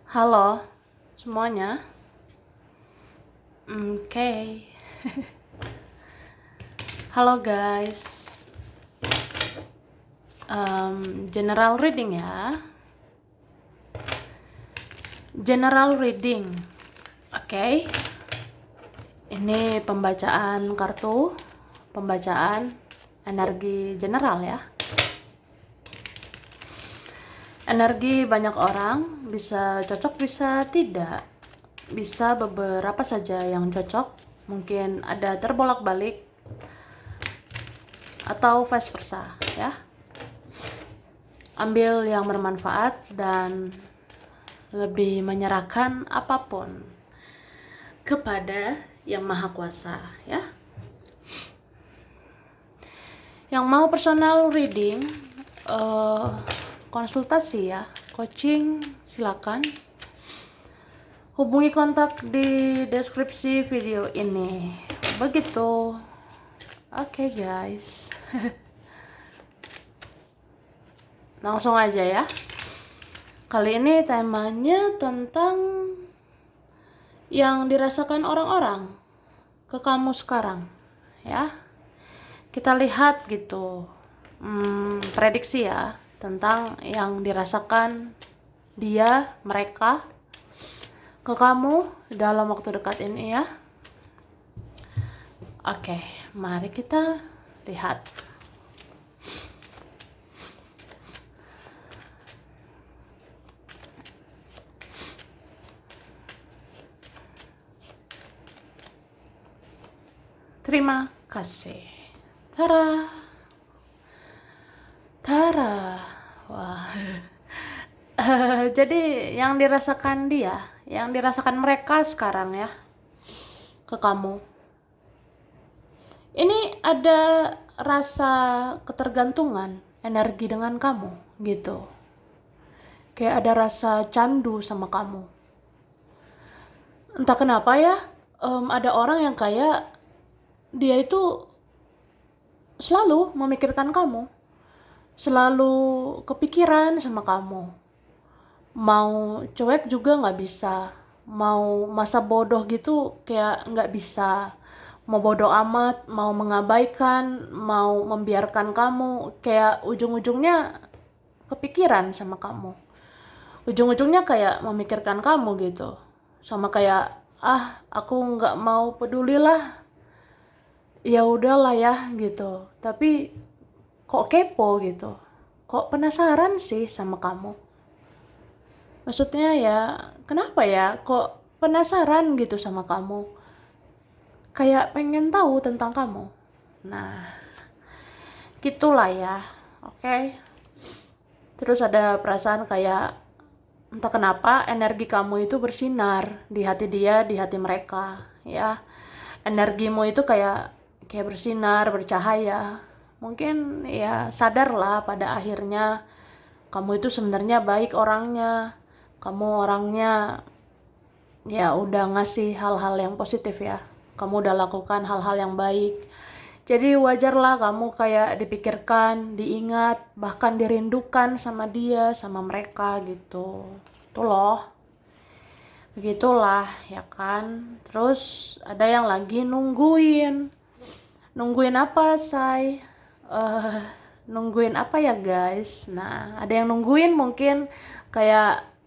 Halo semuanya. Oke. Halo guys. General reading ya. General reading. Oke. Ini pembacaan kartu, pembacaan energi general ya. Energi banyak orang, bisa cocok bisa tidak. Bisa beberapa saja yang cocok, mungkin ada terbolak-balik atau vice versa ya. Ambil yang bermanfaat dan lebih menyerahkan apapun kepada Yang Maha Kuasa ya. Yang mau personal reading, konsultasi ya, coaching, silakan hubungi kontak di deskripsi video ini. Begitu. Oke guys. Langsung aja ya. Kali ini temanya tentang yang dirasakan orang-orang ke kamu sekarang ya. Kita lihat gitu, prediksi ya tentang yang dirasakan mereka ke kamu dalam waktu dekat ini ya. Oke, mari kita lihat. Terima kasih. Tara. Wah. Jadi yang dirasakan yang dirasakan mereka sekarang ya ke kamu. Ini ada rasa ketergantungan energi dengan kamu gitu. Kayak ada rasa candu sama kamu. Entah kenapa ya, ada orang yang kayak dia itu selalu memikirkan kamu, selalu kepikiran sama kamu. Mau cuek juga nggak bisa, mau masa bodoh gitu kayak nggak bisa. Mau bodoh amat, mau mengabaikan, mau membiarkan kamu, kayak ujung-ujungnya kepikiran sama kamu. Ujung-ujungnya kayak memikirkan kamu gitu. Sama kayak, aku nggak mau peduli lah, ya udahlah ya gitu. Tapi kok kepo gitu, kok penasaran sih sama kamu. Maksudnya ya kenapa ya kok penasaran gitu sama kamu, kayak pengen tahu tentang kamu. Nah gitulah ya. Oke. Terus ada perasaan kayak entah kenapa energi kamu itu bersinar di hati dia, di hati mereka ya. Energimu itu kayak bersinar, bercahaya. Mungkin ya sadarlah pada akhirnya kamu itu sebenarnya baik orangnya. Kamu orangnya ya udah ngasih hal-hal yang positif ya. Kamu udah lakukan hal-hal yang baik. Jadi wajarlah kamu kayak dipikirkan, diingat, bahkan dirindukan sama dia, sama mereka gitu. Tuh loh. Begitulah ya kan. Terus ada yang lagi nungguin. Nungguin apa, say? Nungguin apa ya, guys? Nah, ada yang nungguin mungkin kayak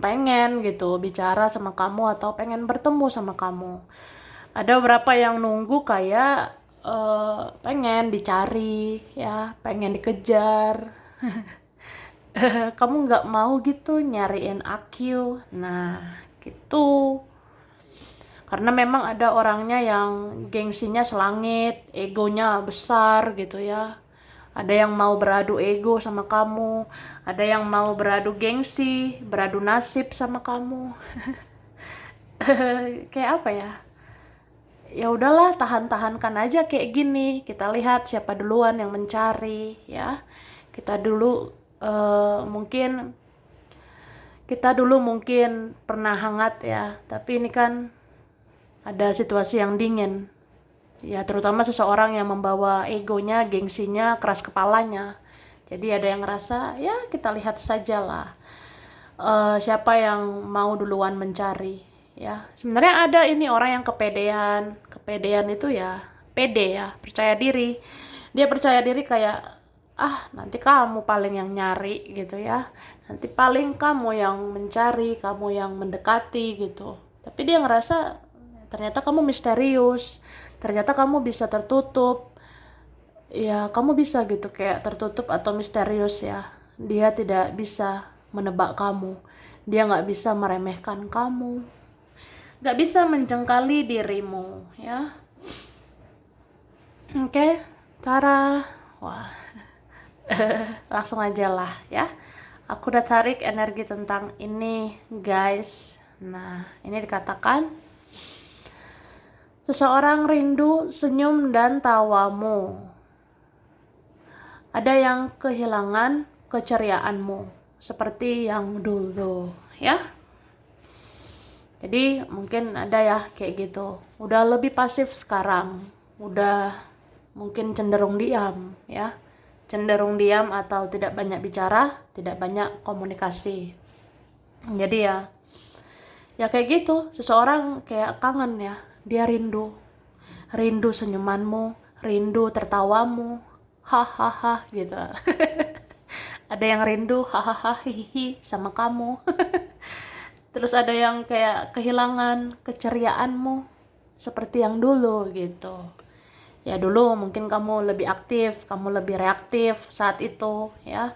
pengen gitu bicara sama kamu atau pengen bertemu sama kamu. Ada beberapa yang nunggu kayak pengen dicari ya, pengen dikejar. Kamu nggak mau gitu nyariin aku. Nah, gitu. Karena memang ada orangnya yang gengsinya selangit, egonya besar gitu ya. Ada yang mau beradu ego sama kamu, ada yang mau beradu gengsi, beradu nasib sama kamu. Kayak apa ya? Ya udahlah, tahan-tahankan aja kayak gini. Kita lihat siapa duluan yang mencari ya. Kita dulu mungkin pernah hangat ya, tapi ini kan ada situasi yang dingin. Ya terutama seseorang yang membawa egonya, gengsinya, keras kepalanya. Jadi ada yang ngerasa ya kita lihat sajalah. siapa yang mau duluan mencari, ya. Sebenarnya ada ini orang yang kepedean. Kepedean itu ya pede ya, percaya diri. Dia percaya diri kayak, ah nanti kamu paling yang nyari gitu ya. Nanti paling kamu yang mencari, kamu yang mendekati gitu. Tapi dia ngerasa ternyata kamu misterius. Ternyata kamu bisa tertutup. Ya, kamu bisa gitu kayak tertutup atau misterius ya. Dia tidak bisa menebak kamu. Dia nggak bisa meremehkan kamu. Nggak bisa menjengkali dirimu, ya. Oke, Tara. Wah, langsung aja lah ya. Aku udah tarik energi tentang ini, guys. Nah, ini dikatakan seseorang rindu senyum dan tawamu. Ada yang kehilangan keceriaanmu seperti yang dulu, ya. Jadi mungkin ada ya kayak gitu. Udah lebih pasif sekarang. Udah mungkin cenderung diam, ya. Cenderung diam atau tidak banyak bicara, tidak banyak komunikasi. Jadi ya kayak gitu. Seseorang kayak kangen ya. Dia rindu. Rindu senyumanmu, rindu tertawamu. Hahaha gitu. Ada yang rindu hahaha hihi sama kamu. Terus ada yang kayak kehilangan keceriaanmu seperti yang dulu gitu. Ya dulu mungkin kamu lebih aktif, kamu lebih reaktif saat itu ya.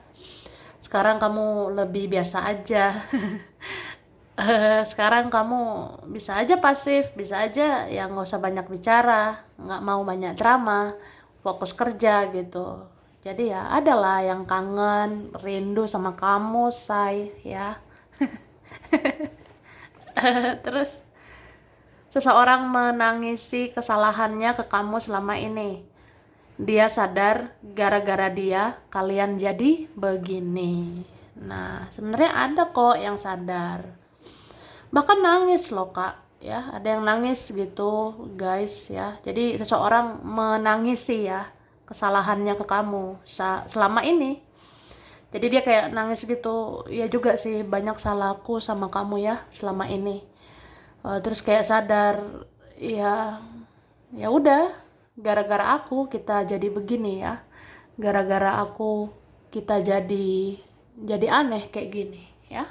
Sekarang kamu lebih biasa aja. Sekarang kamu bisa aja pasif, bisa aja ya nggak usah banyak bicara, nggak mau banyak drama, fokus kerja gitu. Jadi ya adalah yang kangen, rindu sama kamu, say ya. Terus seseorang menangisi kesalahannya ke kamu selama ini. Dia sadar gara-gara dia kalian jadi begini. Nah, sebenarnya ada kok yang sadar. Bahkan nangis loh, Kak. Ya, ada yang nangis gitu, guys ya. Jadi seseorang menangisi ya kesalahannya ke kamu selama ini. Jadi dia kayak nangis gitu. Ya juga sih banyak salahku sama kamu ya selama ini. Terus kayak sadar ya ya udah gara-gara aku kita jadi begini ya, gara-gara aku kita jadi aneh kayak gini ya.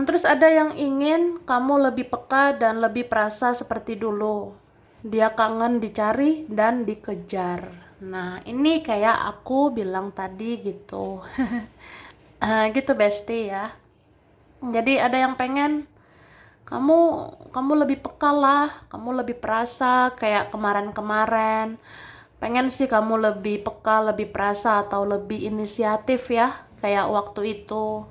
Terus ada yang ingin kamu lebih peka dan lebih perasa seperti dulu. Dia kangen dicari dan dikejar. Nah ini kayak aku bilang tadi gitu. Gitu bestie ya. Jadi ada yang pengen kamu kamu lebih peka lah, kamu lebih perasa kayak kemarin-kemarin. Pengen sih kamu lebih peka, lebih perasa atau lebih inisiatif ya, kayak waktu itu.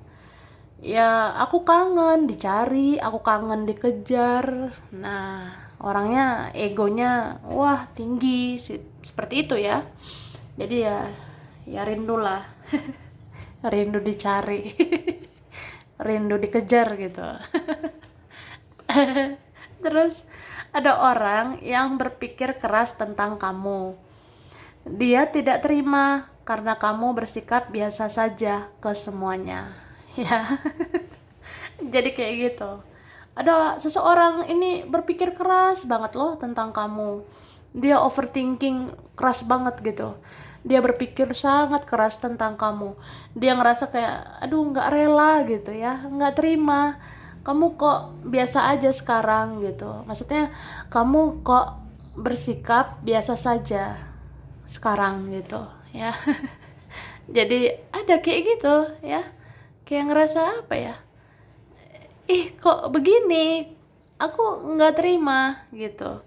Ya, aku kangen dicari, aku kangen dikejar. Nah, orangnya egonya wah tinggi seperti itu ya. Jadi ya rindulah. Rindu dicari. Rindu dikejar gitu. Terus ada orang yang berpikir keras tentang kamu. Dia tidak terima karena kamu bersikap biasa saja ke semuanya. Ya. Jadi kayak gitu. Ada seseorang ini berpikir keras banget loh tentang kamu. Dia overthinking keras banget gitu. Dia berpikir sangat keras tentang kamu. Dia ngerasa kayak aduh nggak rela gitu ya, nggak terima kamu kok biasa aja sekarang gitu. Maksudnya kamu kok bersikap biasa saja sekarang gitu ya. Jadi ada kayak gitu ya, kayak ngerasa apa ya, ih kok begini, aku nggak terima gitu,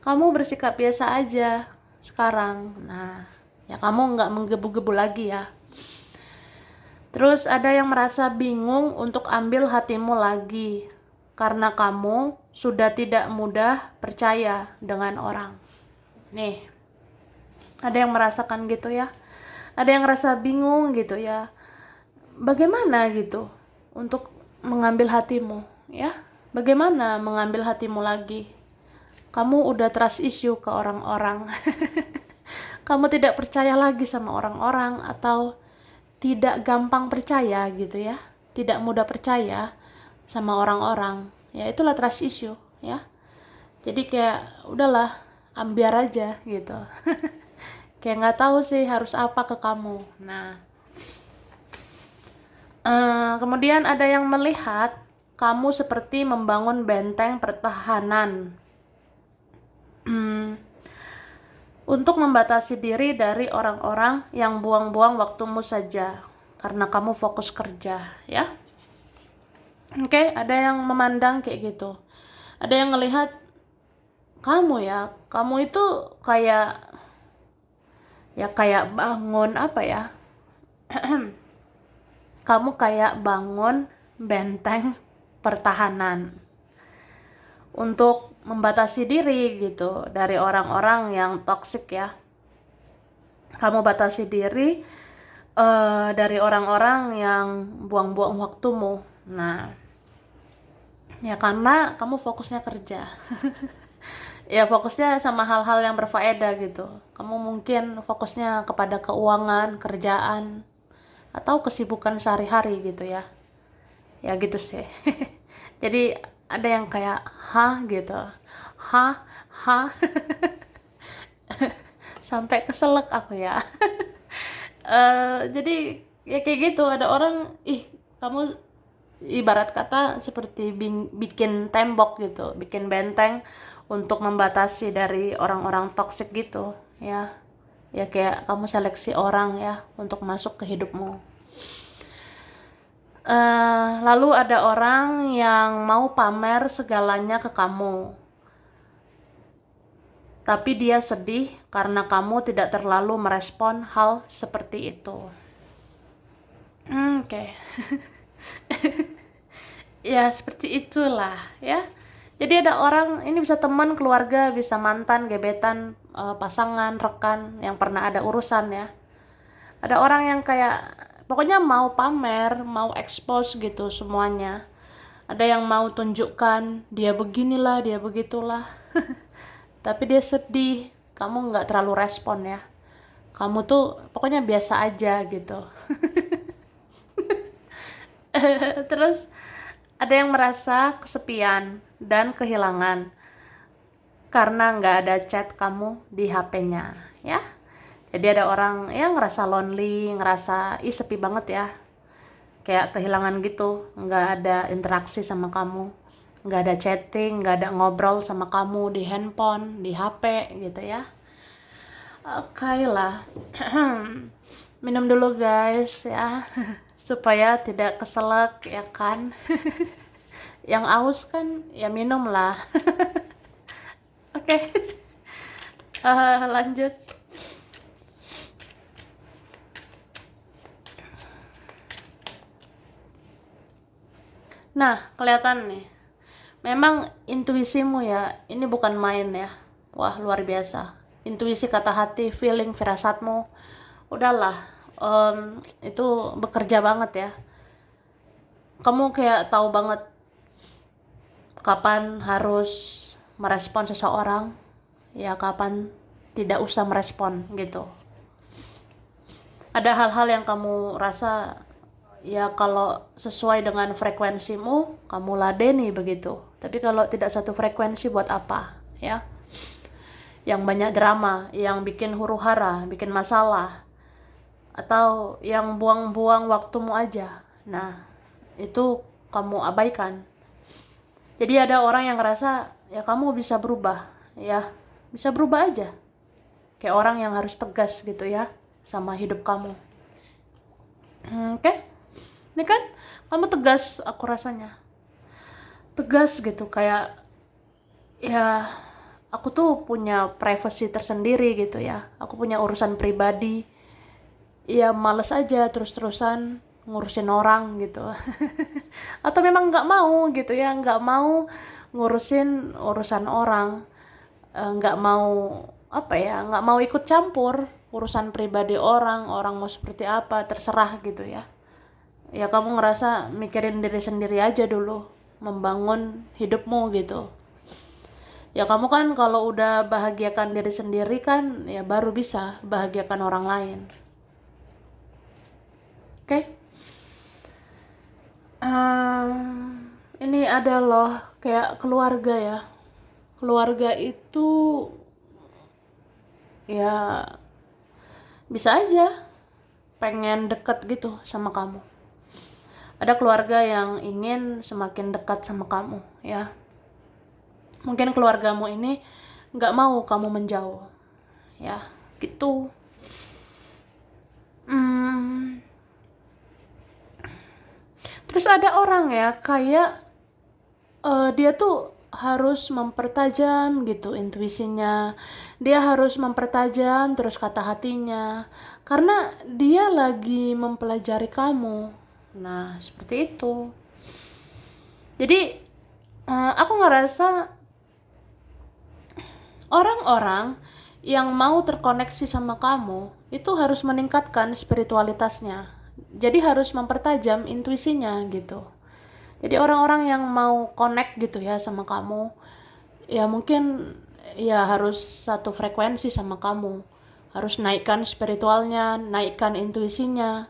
kamu bersikap biasa aja sekarang. Nah ya kamu nggak menggebu-gebu lagi ya. Terus ada yang merasa bingung untuk ambil hatimu lagi karena kamu sudah tidak mudah percaya dengan orang. Nih, ada yang merasakan gitu ya. Ada yang merasa bingung gitu ya. Bagaimana gitu untuk mengambil hatimu ya? Bagaimana mengambil hatimu lagi? Kamu udah trust issue ke orang-orang. Kamu tidak percaya lagi sama orang-orang atau tidak gampang percaya gitu ya, tidak mudah percaya sama orang-orang. Ya itulah trust issue ya. Jadi kayak udahlah, ambiar aja gitu. Kayak nggak tahu sih harus apa ke kamu. Nah, kemudian ada yang melihat kamu seperti membangun benteng pertahanan untuk membatasi diri dari orang-orang yang buang-buang waktumu saja karena kamu fokus kerja ya. Oke, ada yang memandang kayak gitu. Ada yang ngelihat kamu ya, kamu itu kayak kayak bangun apa ya? Kamu kayak bangun benteng pertahanan untuk membatasi diri gitu dari orang-orang yang toksik ya. Kamu batasi diri dari orang-orang yang buang-buang waktumu. Nah, ya karena kamu fokusnya kerja. Ya fokusnya sama hal-hal yang berfaedah gitu. Kamu mungkin fokusnya kepada keuangan, kerjaan, atau kesibukan sehari-hari gitu ya. Ya gitu sih. Jadi ada yang kayak hah gitu. Hah, hah. Sampai keselak aku ya. Jadi ya kayak gitu, ada orang kamu ibarat kata seperti bikin tembok gitu, bikin benteng untuk membatasi dari orang-orang toksik gitu ya. Ya kayak kamu seleksi orang ya untuk masuk ke hidupmu. Lalu ada orang yang mau pamer segalanya ke kamu, tapi dia sedih karena kamu tidak terlalu merespon hal seperti itu. Oke. Ya seperti itulah ya. Jadi ada orang, ini bisa teman, keluarga, bisa mantan, gebetan, pasangan, rekan yang pernah ada urusan ya. Ada orang yang kayak pokoknya mau pamer, mau expose gitu semuanya. Ada yang mau tunjukkan dia beginilah, dia begitulah. Tapi dia sedih, kamu nggak terlalu respon ya. Kamu tuh pokoknya biasa aja gitu. Terus ada yang merasa kesepian dan kehilangan karena nggak ada chat kamu di HP-nya ya. Jadi ada orang yang ngerasa lonely, ngerasa sepi banget ya, kayak kehilangan gitu, nggak ada interaksi sama kamu, nggak ada chatting, nggak ada ngobrol sama kamu di handphone, di HP gitu ya. Oke lah. Minum dulu guys ya, supaya tidak keselak ya kan. Yang aus kan ya minum lah. Oke. Lanjut. Nah, kelihatan nih. Memang intuisimu ya, ini bukan main ya. Wah, luar biasa. Intuisi, kata hati, feeling, firasatmu, udahlah, itu bekerja banget ya. Kamu kayak tahu banget kapan harus merespon seseorang, ya kapan tidak usah merespon gitu. Ada hal-hal yang kamu rasa ya kalau sesuai dengan frekuensimu, kamu ladeni begitu. Tapi kalau tidak satu frekuensi buat apa ya? Yang banyak drama, yang bikin huru-hara, bikin masalah, atau yang buang-buang waktumu aja. Nah, itu kamu abaikan. Jadi ada orang yang ngerasa ya kamu bisa berubah, ya bisa berubah aja. Kayak orang yang harus tegas gitu ya sama hidup kamu. Oke? Ini kan kamu tegas, aku rasanya tegas gitu, kayak ya aku tuh punya privacy tersendiri gitu ya, aku punya urusan pribadi, ya males aja terus-terusan ngurusin orang gitu. Atau memang nggak mau gitu ya, nggak mau ngurusin urusan orang, nggak mau apa ya, nggak mau ikut campur urusan pribadi orang, orang mau seperti apa terserah gitu ya. Ya kamu ngerasa mikirin diri sendiri aja dulu, membangun hidupmu gitu. Ya kamu kan kalau udah bahagiakan diri sendiri kan ya baru bisa bahagiakan orang lain. Oke? Ini ada loh kayak keluarga ya. Keluarga itu ya bisa aja pengen deket gitu sama kamu. Ada keluarga yang ingin semakin dekat sama kamu ya. Mungkin keluargamu ini nggak mau kamu menjauh ya, gitu. Hmm, Terus ada orang ya kayak dia tuh harus mempertajam gitu intuisinya, dia harus mempertajam terus kata hatinya karena dia lagi mempelajari kamu. Nah seperti itu. Jadi aku ngerasa orang-orang yang mau terkoneksi sama kamu itu harus meningkatkan spiritualitasnya, jadi harus mempertajam intuisinya gitu. Jadi orang-orang yang mau connect gitu ya sama kamu, ya mungkin ya harus satu frekuensi sama kamu, harus naikkan spiritualnya, naikkan intuisinya,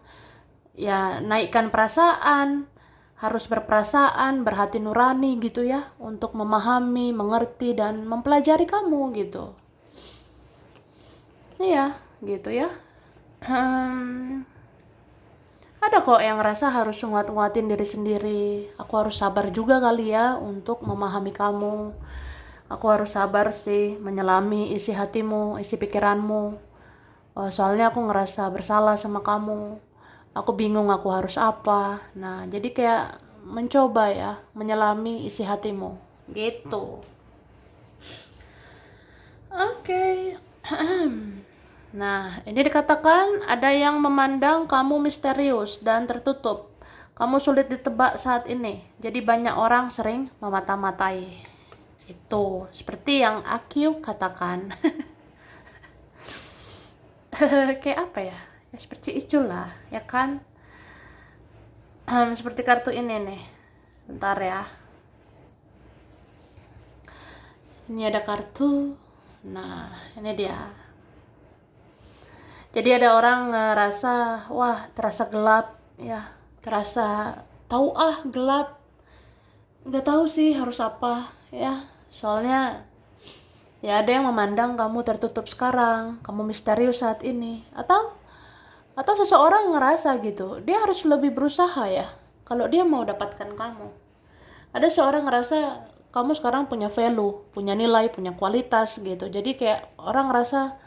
ya naikkan perasaan, harus berperasaan, berhati nurani gitu ya, untuk memahami, mengerti, dan mempelajari kamu gitu. Iya, gitu ya. Hmm, ada kok yang ngerasa harus nguat-nguatin diri sendiri. Aku harus sabar juga kali ya untuk memahami kamu. Aku harus sabar sih menyelami isi hatimu, isi pikiranmu. Soalnya aku ngerasa bersalah sama kamu. Aku bingung aku harus apa. Nah, jadi kayak mencoba ya menyelami isi hatimu. Gitu. Oke. Nah, ini dikatakan ada yang memandang kamu misterius dan tertutup. Kamu sulit ditebak saat ini. Jadi banyak orang sering memata-matai. Itu seperti yang Akyu katakan. Kayak apa ya? Ya seperti itulah, ya kan? Seperti kartu ini nih. Bentar ya. Ini ada kartu. Nah, ini dia. Jadi ada orang ngerasa, wah terasa gelap ya, terasa tahu gelap, nggak tahu sih harus apa ya. Soalnya ya ada yang memandang kamu tertutup sekarang, kamu misterius saat ini, atau seseorang ngerasa gitu, dia harus lebih berusaha ya kalau dia mau dapatkan kamu. Ada seorang ngerasa kamu sekarang punya value, punya nilai, punya kualitas gitu. Jadi kayak orang ngerasa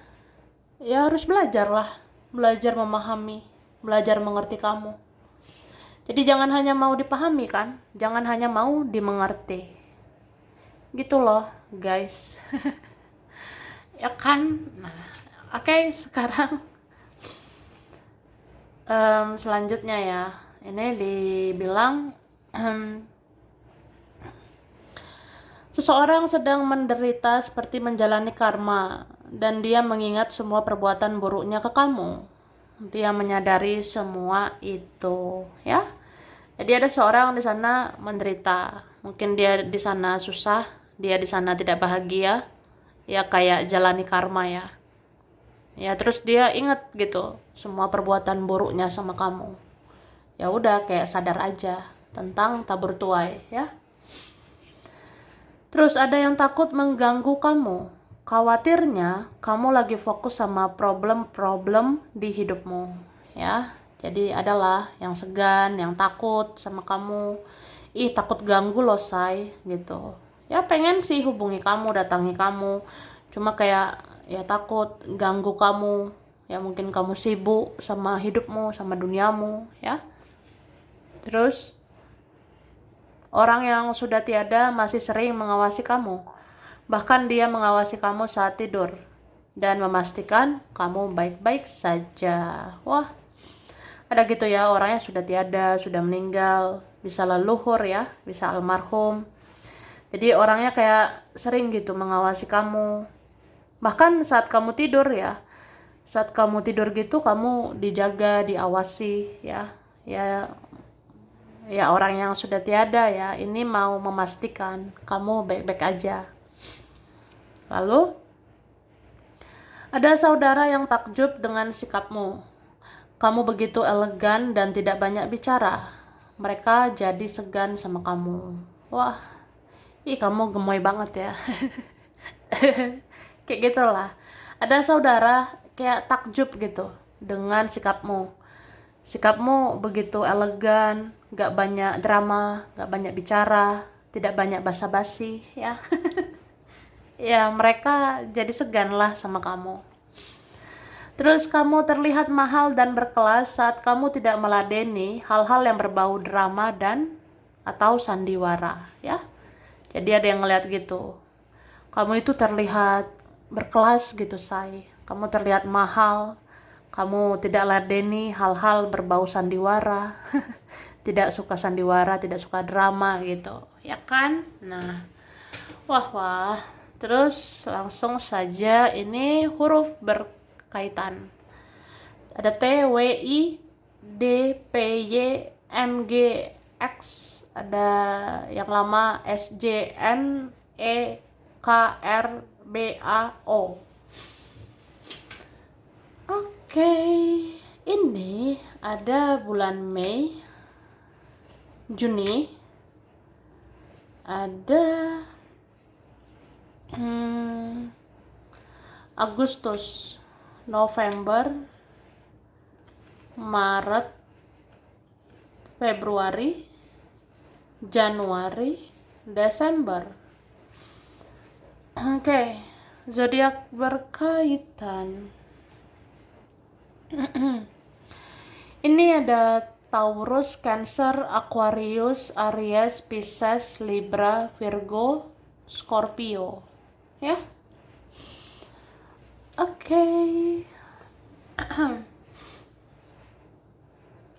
ya harus belajar lah, belajar memahami, belajar mengerti kamu. Jadi jangan hanya mau dipahami kan, jangan hanya mau dimengerti. Gitu loh guys. Ya kan. Nah, oke, sekarang selanjutnya ya, ini dibilang seseorang sedang menderita seperti menjalani karma, dan dia mengingat semua perbuatan buruknya ke kamu. Dia menyadari semua itu, ya. Jadi ada seorang di sana menderita. Mungkin dia di sana susah, dia di sana tidak bahagia. Ya kayak jalani karma ya. Ya terus dia ingat gitu semua perbuatan buruknya sama kamu. Ya udah kayak sadar aja tentang tabur tuai, ya. Terus ada yang takut mengganggu kamu. Khawatirnya kamu lagi fokus sama problem-problem di hidupmu, ya. Jadi adalah yang segan, yang takut sama kamu. Ih, takut ganggu loh, say, gitu. Ya pengen sih hubungi kamu, datangi kamu. Cuma kayak ya takut ganggu kamu. Ya mungkin kamu sibuk sama hidupmu, sama duniamu, ya. Terus orang yang sudah tiada masih sering mengawasi kamu. Bahkan dia mengawasi kamu saat tidur dan memastikan kamu baik-baik saja. Wah, ada gitu ya, orangnya sudah tiada, sudah meninggal, bisa leluhur ya, bisa almarhum. Jadi orangnya kayak sering gitu mengawasi kamu. Bahkan saat kamu tidur ya, saat kamu tidur gitu kamu dijaga, diawasi ya. Ya orang yang sudah tiada ya, ini mau memastikan kamu baik-baik aja. Lalu ada saudara yang takjub dengan sikapmu. Kamu begitu elegan dan tidak banyak bicara. Mereka jadi segan sama kamu. Wah, kamu gemoy banget ya. Kayak gitulah. Ada saudara kayak takjub gitu dengan sikapmu. Sikapmu begitu elegan, gak banyak drama, gak banyak bicara, tidak banyak basa-basi ya. Ya, mereka jadi segan lah sama kamu. Terus kamu terlihat mahal dan berkelas saat kamu tidak meladeni hal-hal yang berbau drama dan atau sandiwara ya. Jadi ada yang ngeliat gitu. Kamu itu terlihat berkelas gitu, say. Kamu terlihat mahal. Kamu tidak ladeni hal-hal berbau sandiwara. Tidak suka sandiwara, tidak suka drama gitu. Ya kan? Nah, wah. Terus langsung saja ini huruf berkaitan. Ada T, W, I, D, P, Y, M, G, X. Ada yang lama S, J, N, E, K, R, B, A, O. Oke, ini ada bulan Mei, Juni, ada Agustus, November, Maret, Februari, Januari, Desember. Oke, zodiak berkaitan. Ini ada Taurus, Cancer, Aquarius, Aries, Pisces, Libra, Virgo, Scorpio. Ya. Oke.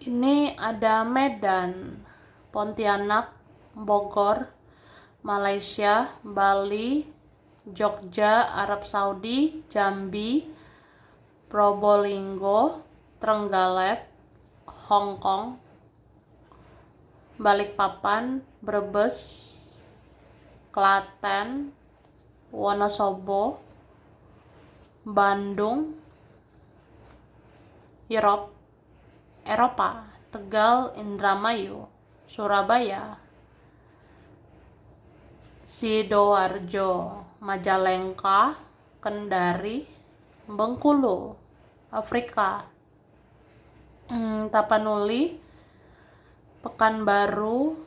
Ini ada Medan, Pontianak, Bogor, Malaysia, Bali, Jogja, Arab Saudi, Jambi, Probolinggo, Trenggalek, Hong Kong, Balikpapan, Brebes, Klaten, Wonosobo, Bandung, Eropa, Tegal, Indramayu, Surabaya, Sidoarjo, Majalengka, Kendari, Bengkulu, Afrika, Tapanuli, Pekanbaru,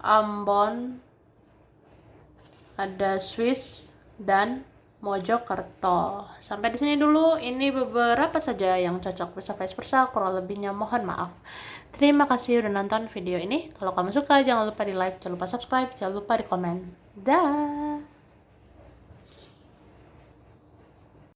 Ambon, ada Swiss dan Mojokerto. Sampai di sini dulu. Ini beberapa saja yang cocok bersama vice versa. Kurang lebihnya mohon maaf. Terima kasih udah nonton video ini. Kalau kamu suka jangan lupa di like, jangan lupa subscribe, jangan lupa di komen. Dah.